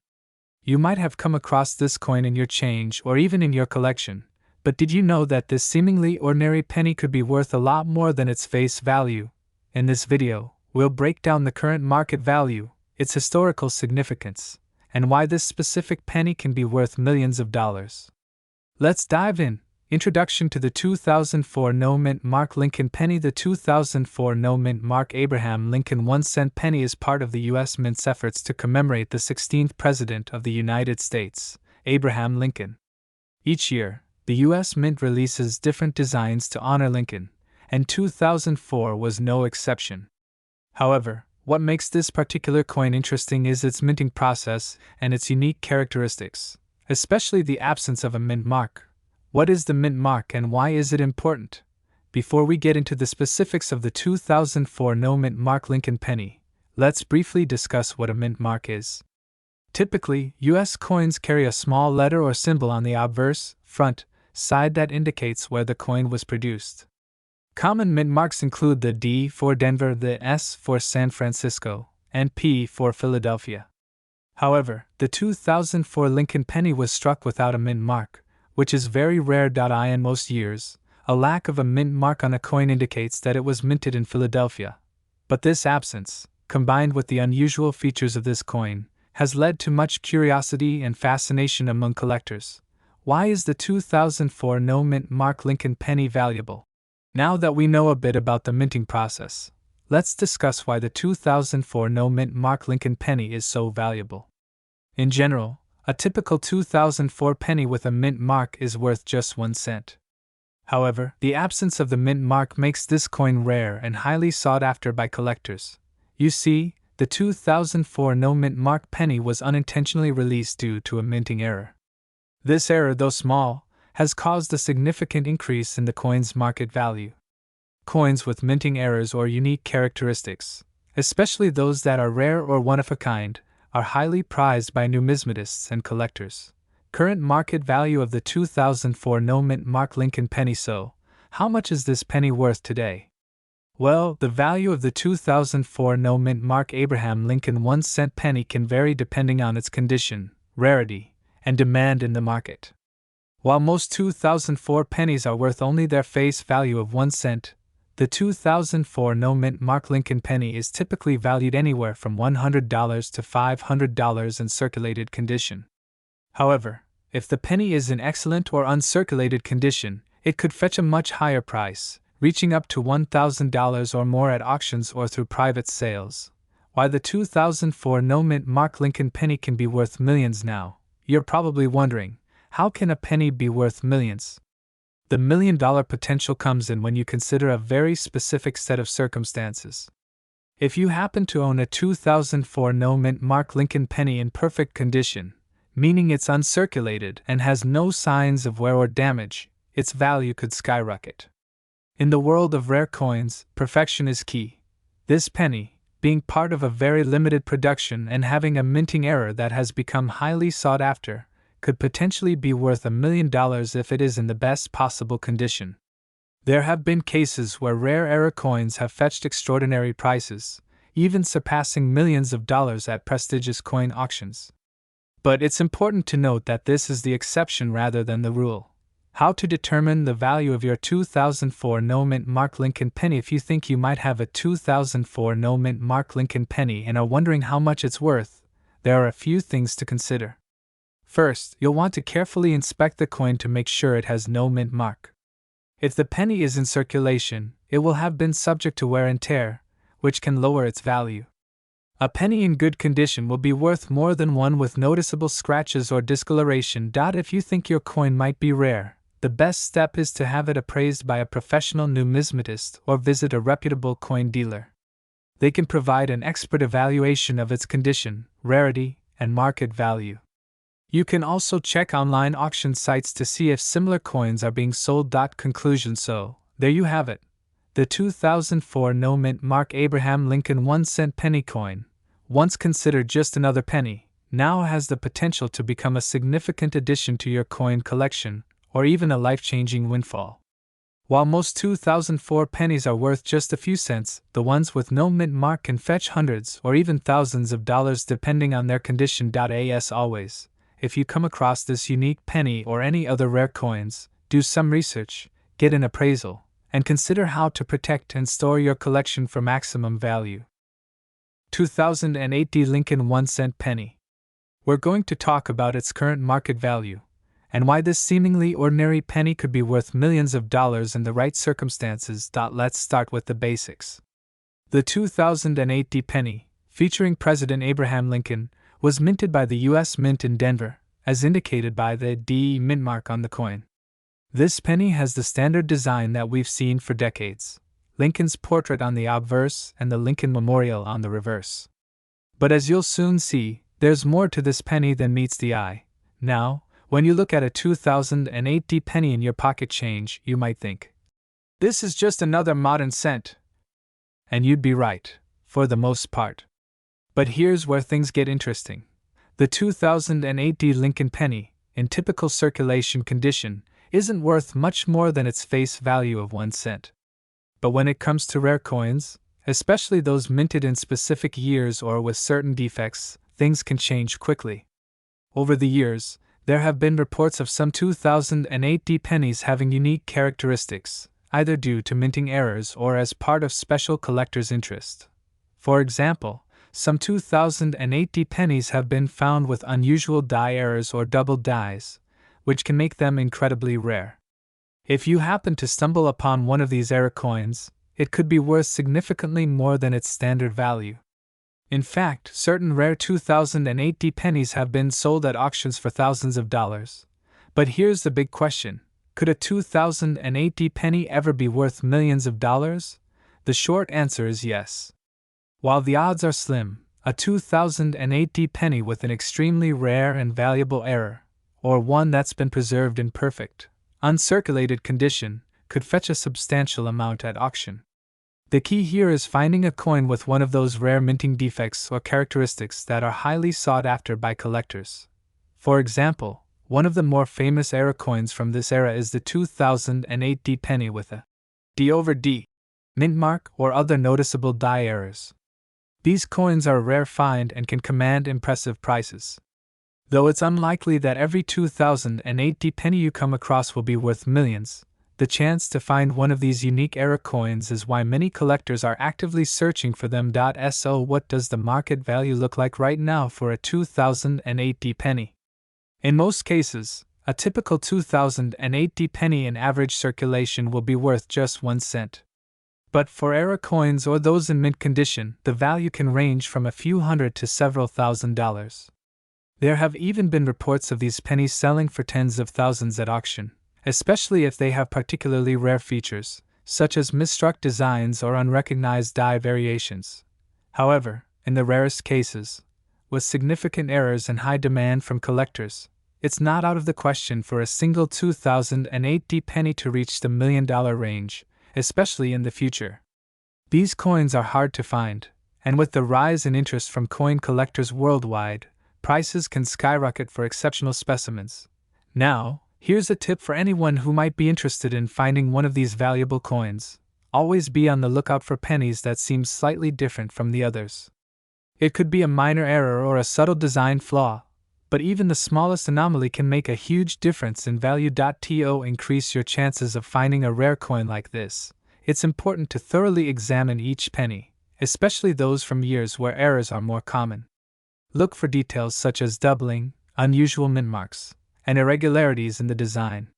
You might have come across this coin in your change or even in your collection, but did you know that this seemingly ordinary penny could be worth a lot more than its face value? In this video, we'll break down the current market value, its historical significance, and why this specific penny can be worth millions of dollars. Let's dive in. Introduction to the 2004 no-mint mark Lincoln penny. The 2004 no-mint mark Abraham Lincoln 1-cent penny is part of the U.S. Mint's efforts to commemorate the 16th President of the United States, Abraham Lincoln. Each year, the U.S. Mint releases different designs to honor Lincoln, and 2004 was no exception. However, what makes this particular coin interesting is its minting process and its unique characteristics, especially the absence of a mint mark. What is the mint mark and why is it important? Before we get into the specifics of the 2004 no-mint mark Lincoln penny, let's briefly discuss what a mint mark is. Typically, U.S. coins carry a small letter or symbol on the obverse, front, side that indicates where the coin was produced. Common mint marks include the D for Denver, the S for San Francisco, and P for Philadelphia. However, the 2004 Lincoln penny was struck without a mint mark, which is very rare. In most years, a lack of a mint mark on a coin indicates that it was minted in Philadelphia. But this absence, combined with the unusual features of this coin, has led to much curiosity and fascination among collectors. Why is the 2004 no-mint mark Lincoln penny valuable? Now that we know a bit about the minting process, let's discuss why the 2004 no-mint mark Lincoln penny is so valuable. In general, a typical 2004 penny with a mint mark is worth just 1 cent. However, the absence of the mint mark makes this coin rare and highly sought after by collectors. You see, the 2004 no-mint mark penny was unintentionally released due to a minting error. This error, though small, has caused a significant increase in the coin's market value. Coins with minting errors or unique characteristics, especially those that are rare or one of a kind, are highly prized by numismatists and collectors. Current market value of the 2004 no-mint mark Lincoln penny. So, how much is this penny worth today? Well, the value of the 2004 no-mint mark Abraham Lincoln 1-cent penny can vary depending on its condition, rarity, and demand in the market. While most 2004 pennies are worth only their face value of 1 cent, the 2004 no-mint mark Lincoln penny is typically valued anywhere from $100 to $500 in circulated condition. However, if the penny is in excellent or uncirculated condition, it could fetch a much higher price, reaching up to $1,000 or more at auctions or through private sales. Why the 2004 no-mint mark Lincoln penny can be worth millions now? You're probably wondering, how can a penny be worth millions? The $1 million potential comes in when you consider a very specific set of circumstances. If you happen to own a 2004 no-mint Mark Lincoln penny in perfect condition, meaning it's uncirculated and has no signs of wear or damage, its value could skyrocket. In the world of rare coins, perfection is key. This penny, being part of a very limited production and having a minting error that has become highly sought after, could potentially be worth $1 million if it is in the best possible condition. There have been cases where rare error coins have fetched extraordinary prices, even surpassing millions of dollars at prestigious coin auctions. But it's important to note that this is the exception rather than the rule. How to determine the value of your 2004 no-mint Mark Lincoln penny? If you think you might have a 2004 no-mint Mark Lincoln penny and are wondering how much it's worth, there are a few things to consider. First, you'll want to carefully inspect the coin to make sure it has no mint mark. If the penny is in circulation, it will have been subject to wear and tear, which can lower its value. A penny in good condition will be worth more than one with noticeable scratches or discoloration. If you think your coin might be rare, the best step is to have it appraised by a professional numismatist or visit a reputable coin dealer. They can provide an expert evaluation of its condition, rarity, and market value. You can also check online auction sites to see if similar coins are being sold. Conclusion. So, there you have it. The 2004 no-mint Mark Abraham Lincoln 1-cent penny coin, once considered just another penny, now has the potential to become a significant addition to your coin collection, or even a life-changing windfall. While most 2004 pennies are worth just a few cents, the ones with no mint mark can fetch hundreds or even thousands of dollars depending on their condition. As always, if you come across this unique penny or any other rare coins, do some research, get an appraisal, and consider how to protect and store your collection for maximum value. 2008 D. Lincoln 1-cent penny. We're going to talk about its current market value, and why this seemingly ordinary penny could be worth millions of dollars in the right circumstances. Let's start with the basics. The 2008 D. penny, featuring President Abraham Lincoln, was minted by the U.S. Mint in Denver, as indicated by the D mint mark on the coin. This penny has the standard design that we've seen for decades: Lincoln's portrait on the obverse and the Lincoln Memorial on the reverse. But as you'll soon see, there's more to this penny than meets the eye. Now, when you look at a 2008 D penny in your pocket change, you might think, this is just another modern cent. And you'd be right, for the most part. But here's where things get interesting. The 2008 D Lincoln penny, in typical circulation condition, isn't worth much more than its face value of 1 cent. But when it comes to rare coins, especially those minted in specific years or with certain defects, things can change quickly. Over the years, there have been reports of some 2008 D pennies having unique characteristics, either due to minting errors or as part of special collector's interest. For example, some 2008 D pennies have been found with unusual die errors or double dies, which can make them incredibly rare. If you happen to stumble upon one of these error coins, it could be worth significantly more than its standard value. In fact, certain rare 2008 D pennies have been sold at auctions for thousands of dollars. But here's the big question: could a 2008 D penny ever be worth millions of dollars? The short answer is yes. While the odds are slim, a 2008 D penny with an extremely rare and valuable error, or one that's been preserved in perfect, uncirculated condition, could fetch a substantial amount at auction. The key here is finding a coin with one of those rare minting defects or characteristics that are highly sought after by collectors. For example, one of the more famous error coins from this era is the 2008 D penny with a D over D mint mark or other noticeable die errors. These coins are a rare find and can command impressive prices. Though it's unlikely that every 2008 D penny you come across will be worth millions, the chance to find one of these unique error coins is why many collectors are actively searching for them. So what does the market value look like right now for a 2008 D penny? In most cases, a typical 2008 D penny in average circulation will be worth just 1 cent. But for error coins or those in mint condition, the value can range from a few hundred to several $1,000s. There have even been reports of these pennies selling for tens of thousands at auction, especially if they have particularly rare features, such as misstruck designs or unrecognized die variations. However, in the rarest cases, with significant errors and high demand from collectors, it's not out of the question for a single 2008 penny to reach the $1 million range, especially in the future. These coins are hard to find, and with the rise in interest from coin collectors worldwide, prices can skyrocket for exceptional specimens. Now, here's a tip for anyone who might be interested in finding one of these valuable coins. Always be on the lookout for pennies that seem slightly different from the others. It could be a minor error or a subtle design flaw, but even the smallest anomaly can make a huge difference in value. To increase your chances of finding a rare coin like this, it's important to thoroughly examine each penny, especially those from years where errors are more common. Look for details such as doubling, unusual mint marks, and irregularities in the design.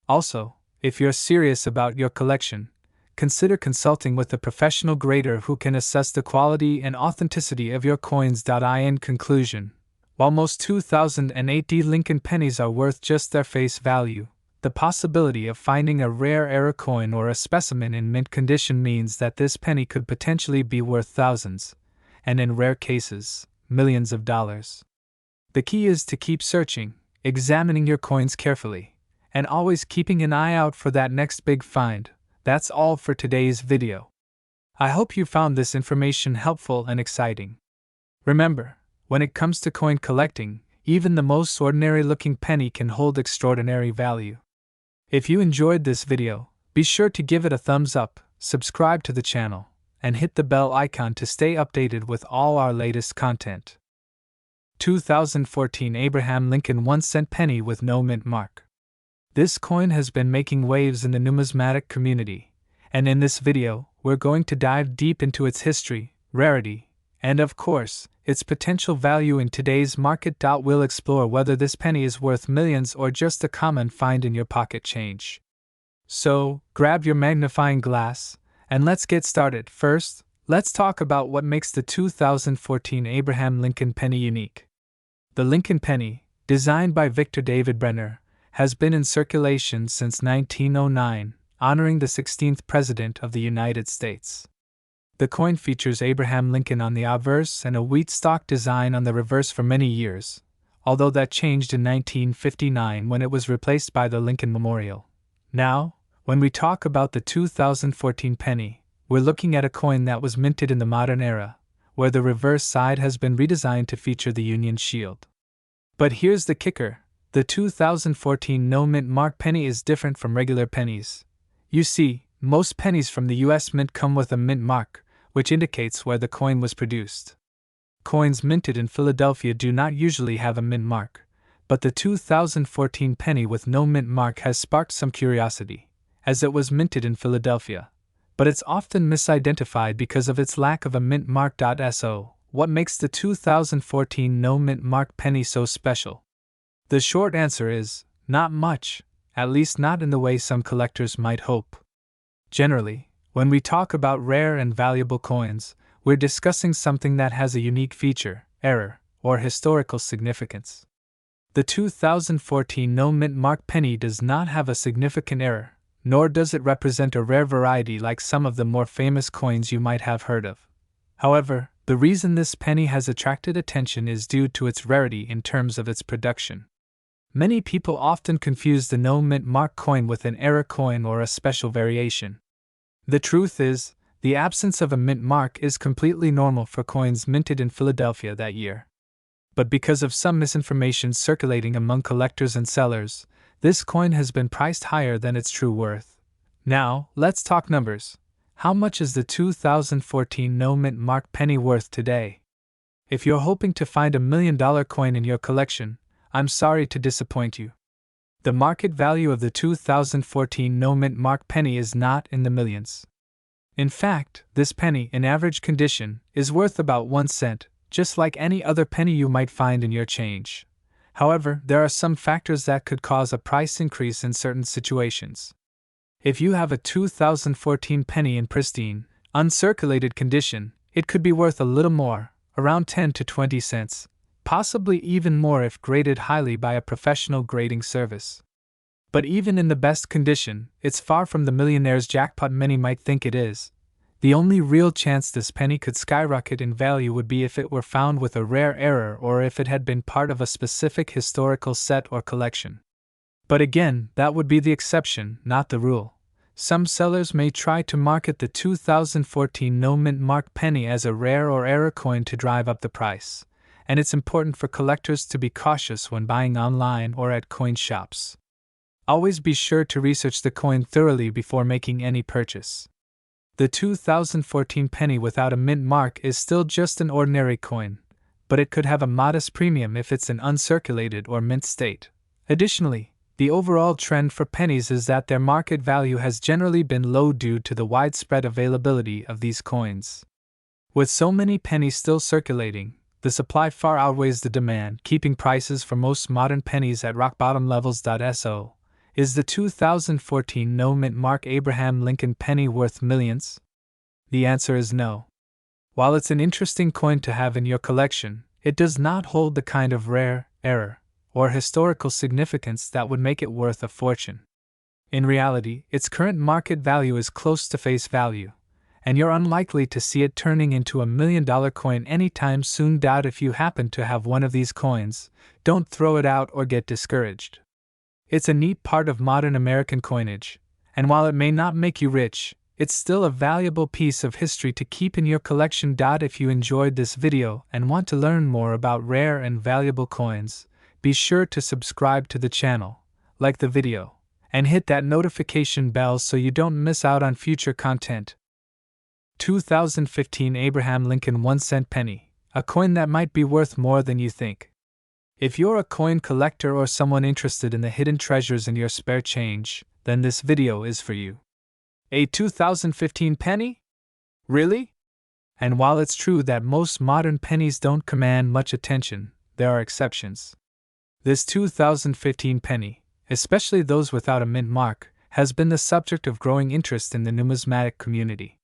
Also, if you're serious about your collection, consider consulting with a professional grader who can assess the quality and authenticity of your coins. In conclusion, while most 2008 Lincoln pennies are worth just their face value, the possibility of finding a rare error coin or a specimen in mint condition means that this penny could potentially be worth thousands, and in rare cases, millions of dollars. The key is to keep searching, examining your coins carefully, and always keeping an eye out for that next big find. That's all for today's video. I hope you found this information helpful and exciting. Remember, when it comes to coin collecting, even the most ordinary-looking penny can hold extraordinary value. If you enjoyed this video, be sure to give it a thumbs up, subscribe to the channel, and hit the bell icon to stay updated with all our latest content. 2014 Abraham Lincoln 1-cent penny with no mint mark. This coin has been making waves in the numismatic community, and in this video, we're going to dive deep into its history, rarity, and of course, its potential value in today's market. We'll explore whether this penny is worth millions or just a common find in your pocket change. So, grab your magnifying glass, and let's get started. First, let's talk about what makes the 2014 Abraham Lincoln penny unique. The Lincoln penny, designed by Victor David Brenner, has been in circulation since 1909, honoring the 16th President of the United States. The coin features Abraham Lincoln on the obverse and a wheat stalk design on the reverse for many years, although that changed in 1959 when it was replaced by the Lincoln Memorial. Now, when we talk about the 2014 penny, we're looking at a coin that was minted in the modern era, where the reverse side has been redesigned to feature the Union Shield. But here's the kicker. The 2014 no mint mark penny is different from regular pennies. You see, most pennies from the US Mint come with a mint mark, which indicates where the coin was produced. Coins minted in Philadelphia do not usually have a mint mark, but the 2014 penny with no mint mark has sparked some curiosity, as it was minted in Philadelphia, but it's often misidentified because of its lack of a mint mark. So, what makes the 2014 no mint mark penny so special? The short answer is, not much, at least not in the way some collectors might hope. Generally, when we talk about rare and valuable coins, we're discussing something that has a unique feature, error, or historical significance. The 2014 no mint mark penny does not have a significant error, nor does it represent a rare variety like some of the more famous coins you might have heard of. However, the reason this penny has attracted attention is due to its rarity in terms of its production. Many people often confuse the no mint mark coin with an error coin or a special variation. The truth is, the absence of a mint mark is completely normal for coins minted in Philadelphia that year. But because of some misinformation circulating among collectors and sellers, this coin has been priced higher than its true worth. Now, let's talk numbers. How much is the 2014 no mint mark penny worth today? If you're hoping to find $1 million coin in your collection, I'm sorry to disappoint you. The market value of the 2014 no mint mark penny is not in the millions. In fact, this penny, in average condition, is worth about 1 cent, just like any other penny you might find in your change. However, there are some factors that could cause a price increase in certain situations. If you have a 2014 penny in pristine, uncirculated condition, it could be worth a little more, around 10 to 20 cents. Possibly even more if graded highly by a professional grading service. But even in the best condition, it's far from the millionaire's jackpot many might think it is. The only real chance this penny could skyrocket in value would be if it were found with a rare error or if it had been part of a specific historical set or collection. But again, that would be the exception, not the rule. Some sellers may try to market the 2014 no-mint mark penny as a rare or error coin to drive up the price, and it's important for collectors to be cautious when buying online or at coin shops. Always be sure to research the coin thoroughly before making any purchase. The 2014 penny without a mint mark is still just an ordinary coin, but it could have a modest premium if it's in uncirculated or mint state. Additionally, the overall trend for pennies is that their market value has generally been low due to the widespread availability of these coins. With so many pennies still circulating, the supply far outweighs the demand, keeping prices for most modern pennies at rock-bottom levels. So, is the 2014 no-mint mark Abraham Lincoln penny worth millions? The answer is no. While it's an interesting coin to have in your collection, it does not hold the kind of rare, error, or historical significance that would make it worth a fortune. In reality, its current market value is close to face value, and you're unlikely to see it turning into a $1 million coin anytime soon. If you happen to have one of these coins, don't throw it out or get discouraged. It's a neat part of modern American coinage, and while it may not make you rich, it's still a valuable piece of history to keep in your collection. If you enjoyed this video and want to learn more about rare and valuable coins, be sure to subscribe to the channel, like the video, and hit that notification bell so you don't miss out on future content. 2015 Abraham Lincoln 1-cent penny, a coin that might be worth more than you think. If you're a coin collector or someone interested in the hidden treasures in your spare change, then this video is for you. A 2015 penny? Really? And while it's true that most modern pennies don't command much attention, there are exceptions. This 2015 penny, especially those without a mint mark, has been the subject of growing interest in the numismatic community.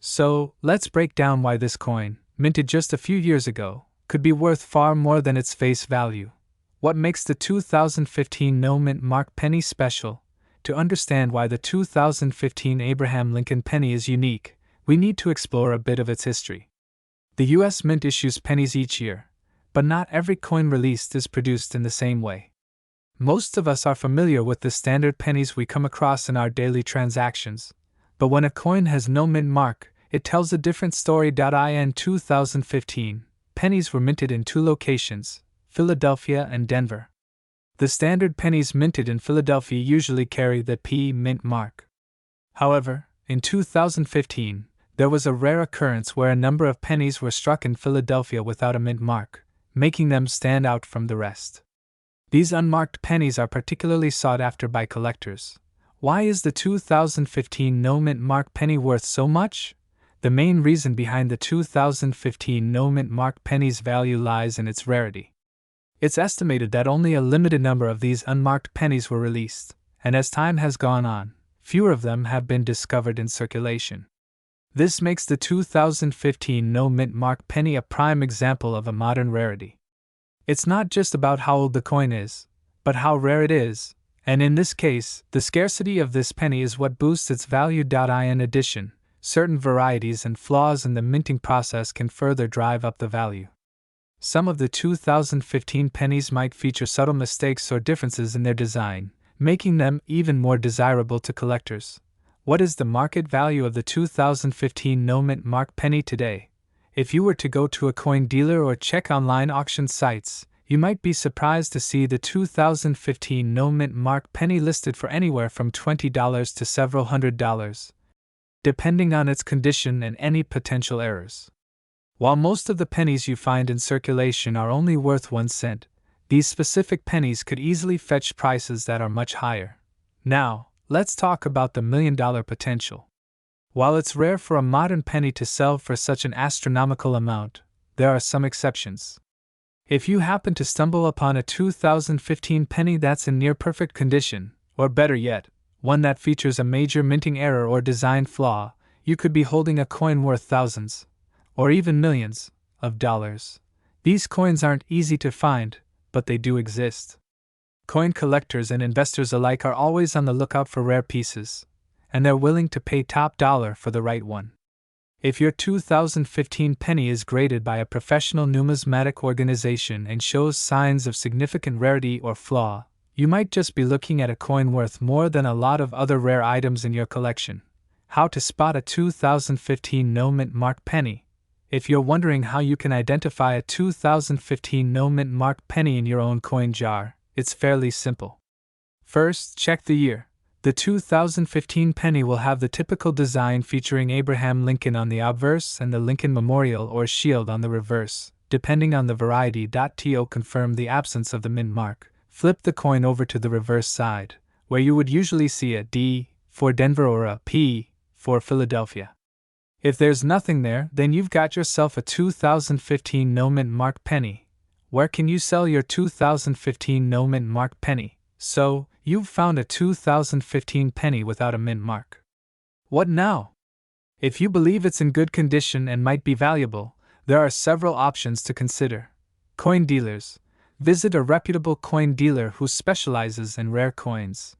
So, let's break down why this coin, minted just a few years ago, could be worth far more than its face value. What makes the 2015 no-mint mark penny special? To understand why the 2015 Abraham Lincoln penny is unique, we need to explore a bit of its history. The U.S. Mint issues pennies each year, but not every coin released is produced in the same way. Most of us are familiar with the standard pennies we come across in our daily transactions, but when a coin has no mint mark, it tells a different story. In 2015, pennies were minted in two locations, Philadelphia and Denver. The standard pennies minted in Philadelphia usually carry the P mint mark. However, in 2015, there was a rare occurrence where a number of pennies were struck in Philadelphia without a mint mark, making them stand out from the rest. These unmarked pennies are particularly sought after by collectors. Why is the 2015 no mint mark penny worth so much? The main reason behind the 2015 no mint mark penny's value lies in its rarity. It's estimated that only a limited number of these unmarked pennies were released, and as time has gone on, fewer of them have been discovered in circulation. This makes the 2015 no mint mark penny a prime example of a modern rarity. It's not just about how old the coin is, but how rare it is, and in this case, the scarcity of this penny is what boosts its value. In addition, certain varieties and flaws in the minting process can further drive up the value. Some of the 2015 pennies might feature subtle mistakes or differences in their design, making them even more desirable to collectors. What is the market value of the 2015 no mint mark penny today? If you were to go to a coin dealer or check online auction sites, you might be surprised to see the 2015 no mint mark penny listed for anywhere from $20 to several $100s. Depending on its condition and any potential errors. While most of the pennies you find in circulation are only worth 1 cent, these specific pennies could easily fetch prices that are much higher. Now, let's talk about the $1 million potential. While it's rare for a modern penny to sell for such an astronomical amount, there are some exceptions. If you happen to stumble upon a 2015 penny that's in near-perfect condition, or better yet, one that features a major minting error or design flaw, you could be holding a coin worth thousands, or even millions, of dollars. These coins aren't easy to find, but they do exist. Coin collectors and investors alike are always on the lookout for rare pieces, and they're willing to pay top dollar for the right one. If your 2015 penny is graded by a professional numismatic organization and shows signs of significant rarity or flaw, you might just be looking at a coin worth more than a lot of other rare items in your collection. How to spot a 2015 no mint mark penny. If you're wondering how you can identify a 2015 no mint mark penny in your own coin jar, it's fairly simple. First, check the year. The 2015 penny will have the typical design featuring Abraham Lincoln on the obverse and the Lincoln Memorial or Shield on the reverse, depending on the variety. To confirm the absence of the mint mark, flip the coin over to the reverse side, where you would usually see a D for Denver or a P for Philadelphia. If there's nothing there, then you've got yourself a 2015 no mint mark penny. Where can you sell your 2015 no mint mark penny? So, you've found a 2015 penny without a mint mark. What now? If you believe it's in good condition and might be valuable, there are several options to consider. Coin dealers. Visit a reputable coin dealer who specializes in rare coins.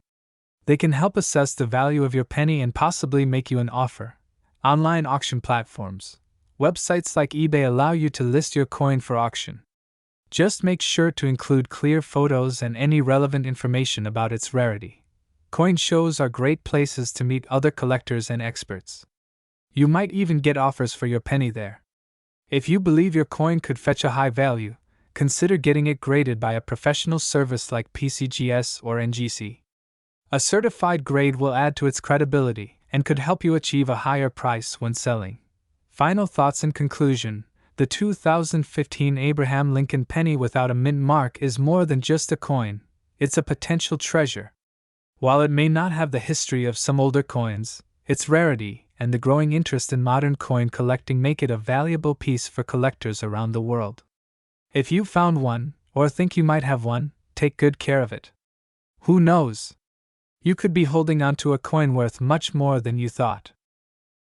They can help assess the value of your penny and possibly make you an offer. Online auction platforms. Websites like eBay allow you to list your coin for auction. Just make sure to include clear photos and any relevant information about its rarity. Coin shows are great places to meet other collectors and experts. You might even get offers for your penny there. If you believe your coin could fetch a high value, consider getting it graded by a professional service like PCGS or NGC. A certified grade will add to its credibility and could help you achieve a higher price when selling. Final thoughts in conclusion. The 2015 Abraham Lincoln penny without a mint mark is more than just a coin, it's a potential treasure. While it may not have the history of some older coins, its rarity and the growing interest in modern coin collecting make it a valuable piece for collectors around the world. If you found one, or think you might have one, take good care of it. Who knows? You could be holding onto a coin worth much more than you thought.